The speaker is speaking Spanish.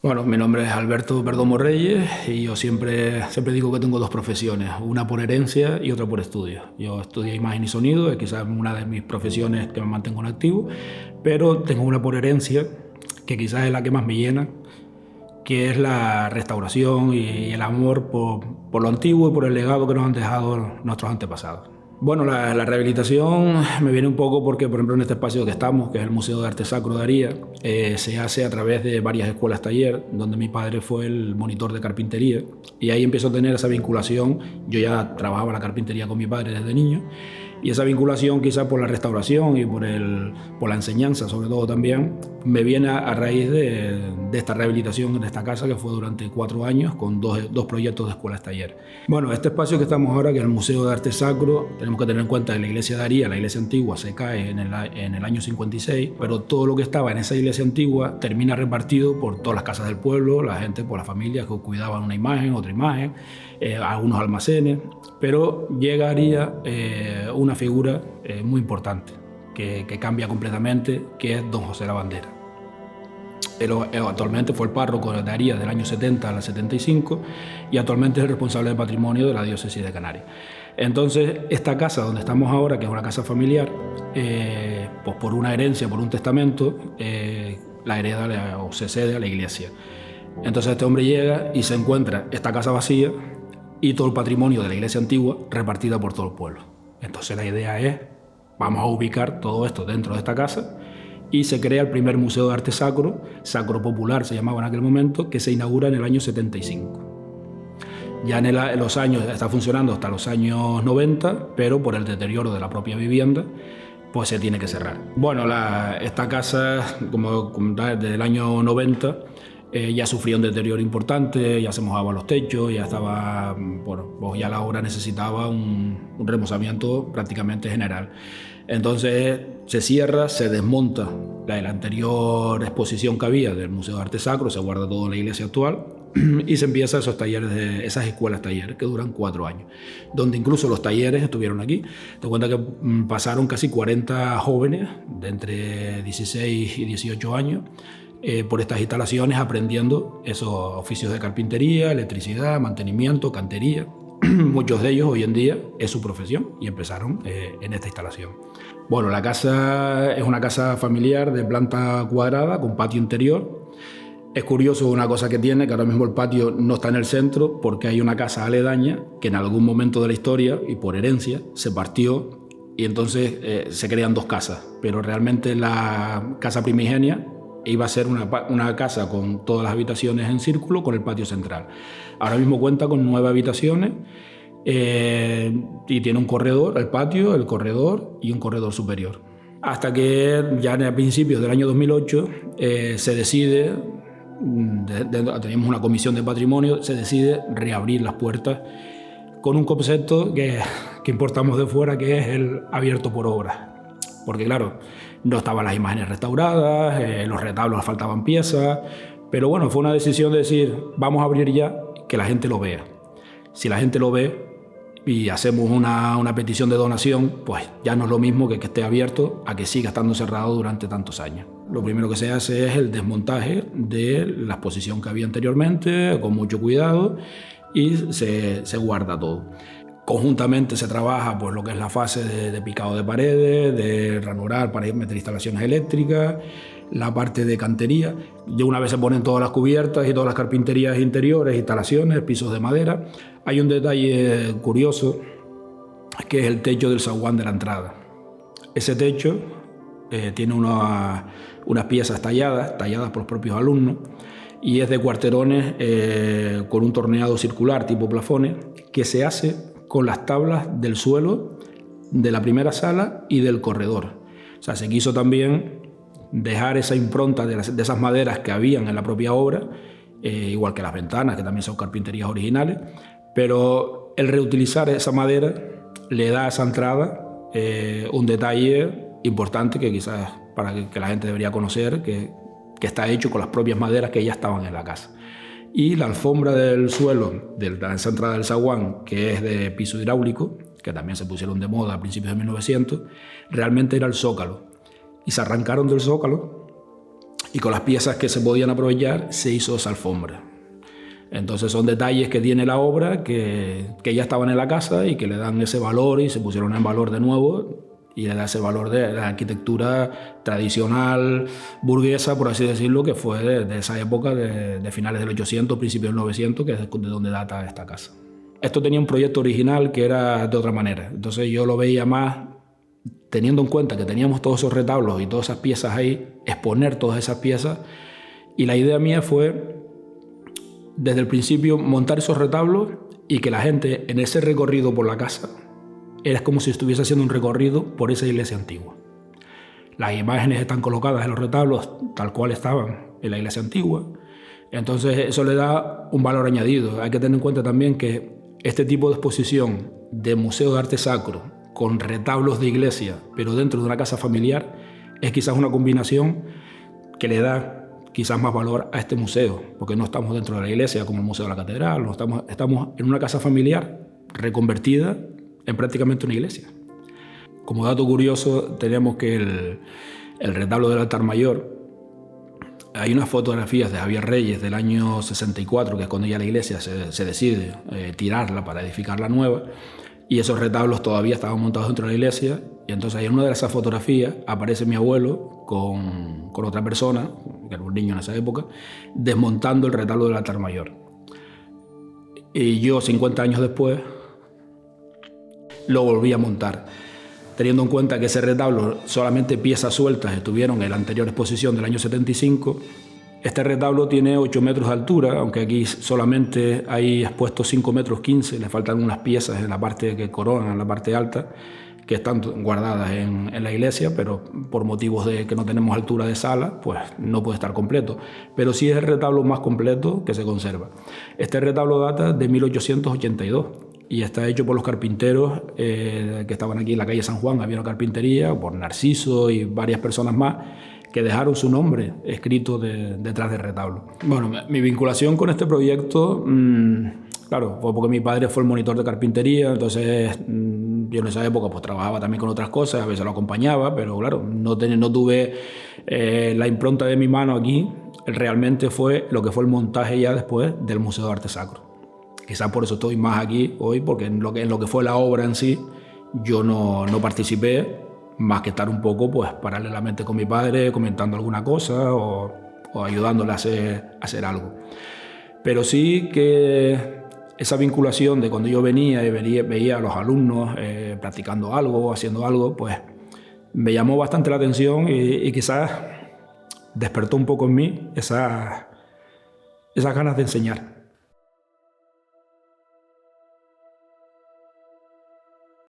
Bueno, mi nombre es Alberto Perdomo Reyes y yo siempre digo que tengo dos profesiones, una por herencia y otra por estudio. Yo estudié imagen y sonido, es quizás una de mis profesiones que me mantengo en activo, pero tengo una por herencia que quizás es la que más me llena, que es la restauración y el amor por lo antiguo y por el legado que nos han dejado nuestros antepasados. Bueno, la rehabilitación me viene un poco porque, por ejemplo, en este espacio que estamos, que es el Museo de Arte Sacro de Aría, se hace a través de varias escuelas taller, donde mi padre fue el monitor de carpintería, y ahí empiezo a tener esa vinculación. Yo ya trabajaba la carpintería con mi padre desde niño, y esa vinculación quizás por la restauración y por la enseñanza sobre todo también, me viene a raíz de esta rehabilitación de esta casa que fue durante 4 años con dos proyectos de escuelas taller. Bueno, este espacio que estamos ahora, que es el Museo de Arte Sacro, tenemos que tener en cuenta que la iglesia de Aría, la iglesia antigua, se cae en el año 56, pero todo lo que estaba en esa iglesia antigua termina repartido por todas las casas del pueblo, la gente, por las familias que cuidaban una imagen, otra imagen, algunos almacenes, pero llegaría una figura muy importante que cambia completamente, que es don José Lavandera. Pero actualmente fue el párroco de Aría del año 70 al 75 y actualmente es el responsable de patrimonio de la diócesis de Canarias. Entonces, esta casa donde estamos ahora, que es una casa familiar, pues por una herencia, por un testamento, la hereda o se cede a la iglesia. Entonces este hombre llega y se encuentra esta casa vacía y todo el patrimonio de la iglesia antigua repartida por todo el pueblo. Entonces la idea es, vamos a ubicar todo esto dentro de esta casa, y se crea el primer museo de arte sacro, Sacro Popular se llamaba en aquel momento, que se inaugura en el año 75. Ya en los años, está funcionando hasta los años 90, pero por el deterioro de la propia vivienda, pues se tiene que cerrar. Bueno, esta casa, como desde el año 90, ya sufría un deterioro importante, ya se mojaban los techos, ya estaba, bueno, pues ya la obra necesitaba un remozamiento prácticamente general. Entonces se cierra, se desmonta la anterior exposición que había del Museo de Arte Sacro, se guarda todo en la iglesia actual y se empiezan esos talleres, esas escuelas talleres que duran 4 años, donde incluso los talleres estuvieron aquí. Te cuenta que pasaron casi 40 jóvenes de entre 16 y 18 años por estas instalaciones aprendiendo esos oficios de carpintería, electricidad, mantenimiento, cantería. Muchos de ellos hoy en día es su profesión y empezaron en esta instalación. Bueno, la casa es una casa familiar de planta cuadrada con patio interior. Es curioso una cosa que tiene, que ahora mismo el patio no está en el centro porque hay una casa aledaña que en algún momento de la historia y por herencia se partió y entonces se crean 2 casas, pero realmente la casa primigenia iba a ser una casa con todas las habitaciones en círculo con el patio central. Ahora mismo cuenta con 9 habitaciones y tiene un corredor, el patio, el corredor y un corredor superior. Hasta que ya a principios del año 2008 se decide, teníamos una comisión de patrimonio, se decide reabrir las puertas con un concepto que importamos de fuera, que es el abierto por obra. Porque claro, no estaban las imágenes restauradas, los retablos faltaban piezas, pero bueno, fue una decisión de decir, vamos a abrir ya, que la gente lo vea. Si la gente lo ve y hacemos una petición de donación, pues ya no es lo mismo que esté abierto a que siga estando cerrado durante tantos años. Lo primero que se hace es el desmontaje de la exposición que había anteriormente, con mucho cuidado, y se guarda todo. Conjuntamente se trabaja pues, lo que es la fase de picado de paredes, de ranurar para meter instalaciones eléctricas, la parte de cantería. Ya una vez se ponen todas las cubiertas y todas las carpinterías interiores, instalaciones, pisos de madera. Hay un detalle curioso, que es el techo del zaguán de la entrada. Ese techo tiene unas piezas talladas por los propios alumnos, y es de cuarterones con un torneado circular tipo plafones que se hace con las tablas del suelo de la primera sala y del corredor. O sea, se quiso también dejar esa impronta de esas maderas que habían en la propia obra, igual que las ventanas, que también son carpinterías originales, pero el reutilizar esa madera le da a esa entrada un detalle importante que quizás para que la gente debería conocer, que está hecho con las propias maderas que ya estaban en la casa. Y la alfombra del suelo de esa entrada del zaguán, que es de piso hidráulico, que también se pusieron de moda a principios de 1900, realmente era el zócalo. Y se arrancaron del zócalo y con las piezas que se podían aprovechar se hizo esa alfombra. Entonces son detalles que tiene la obra que ya estaban en la casa y que le dan ese valor y se pusieron en valor de nuevo y le da ese valor de la arquitectura tradicional, burguesa, por así decirlo, que fue de esa época de finales del 800, principios del 900, que es de donde data esta casa. Esto tenía un proyecto original que era de otra manera. Entonces yo lo veía más, teniendo en cuenta que teníamos todos esos retablos y todas esas piezas ahí, exponer todas esas piezas. Y la idea mía fue, desde el principio, montar esos retablos y que la gente en ese recorrido por la casa era como si estuviese haciendo un recorrido por esa iglesia antigua. Las imágenes están colocadas en los retablos tal cual estaban en la iglesia antigua. Entonces eso le da un valor añadido. Hay que tener en cuenta también que este tipo de exposición de museo de arte sacro con retablos de iglesia, pero dentro de una casa familiar, es quizás una combinación que le da quizás más valor a este museo, porque no estamos dentro de la iglesia como el Museo de la Catedral, no estamos en una casa familiar reconvertida en prácticamente una iglesia. Como dato curioso, tenemos que el retablo del altar mayor, hay unas fotografías de Javier Reyes del año 64, que es cuando ya la iglesia se decide tirarla para edificar la nueva, y esos retablos todavía estaban montados dentro de la iglesia, y entonces en una de esas fotografías aparece mi abuelo con otra persona, que era un niño en esa época, desmontando el retablo del altar mayor. Y yo, 50 años después, lo volví a montar. Teniendo en cuenta que ese retablo, solamente piezas sueltas estuvieron en la anterior exposición del año 75, este retablo tiene 8 metros de altura, aunque aquí solamente hay expuestos 5 metros 15, le faltan unas piezas en la parte que coronan, en la parte alta, que están guardadas en la iglesia, pero por motivos de que no tenemos altura de sala, pues no puede estar completo. Pero sí es el retablo más completo que se conserva. Este retablo data de 1882. Y está hecho por los carpinteros que estaban aquí en la calle San Juan, había una carpintería, por Narciso y varias personas más, que dejaron su nombre escrito detrás del retablo. Bueno, mi vinculación con este proyecto, claro, fue porque mi padre fue el monitor de carpintería, entonces yo en esa época pues trabajaba también con otras cosas, a veces lo acompañaba, pero claro, no tuve la impronta de mi mano aquí, realmente fue lo que fue el montaje ya después del Museo de Arte Sacro. Quizás por eso estoy más aquí hoy, porque en lo que fue la obra en sí, yo no participé, más que estar un poco pues paralelamente con mi padre, comentando alguna cosa o ayudándole a hacer algo. Pero sí que esa vinculación de cuando yo venía y veía a los alumnos practicando algo, haciendo algo, pues me llamó bastante la atención y quizás despertó un poco en mí esas ganas de enseñar.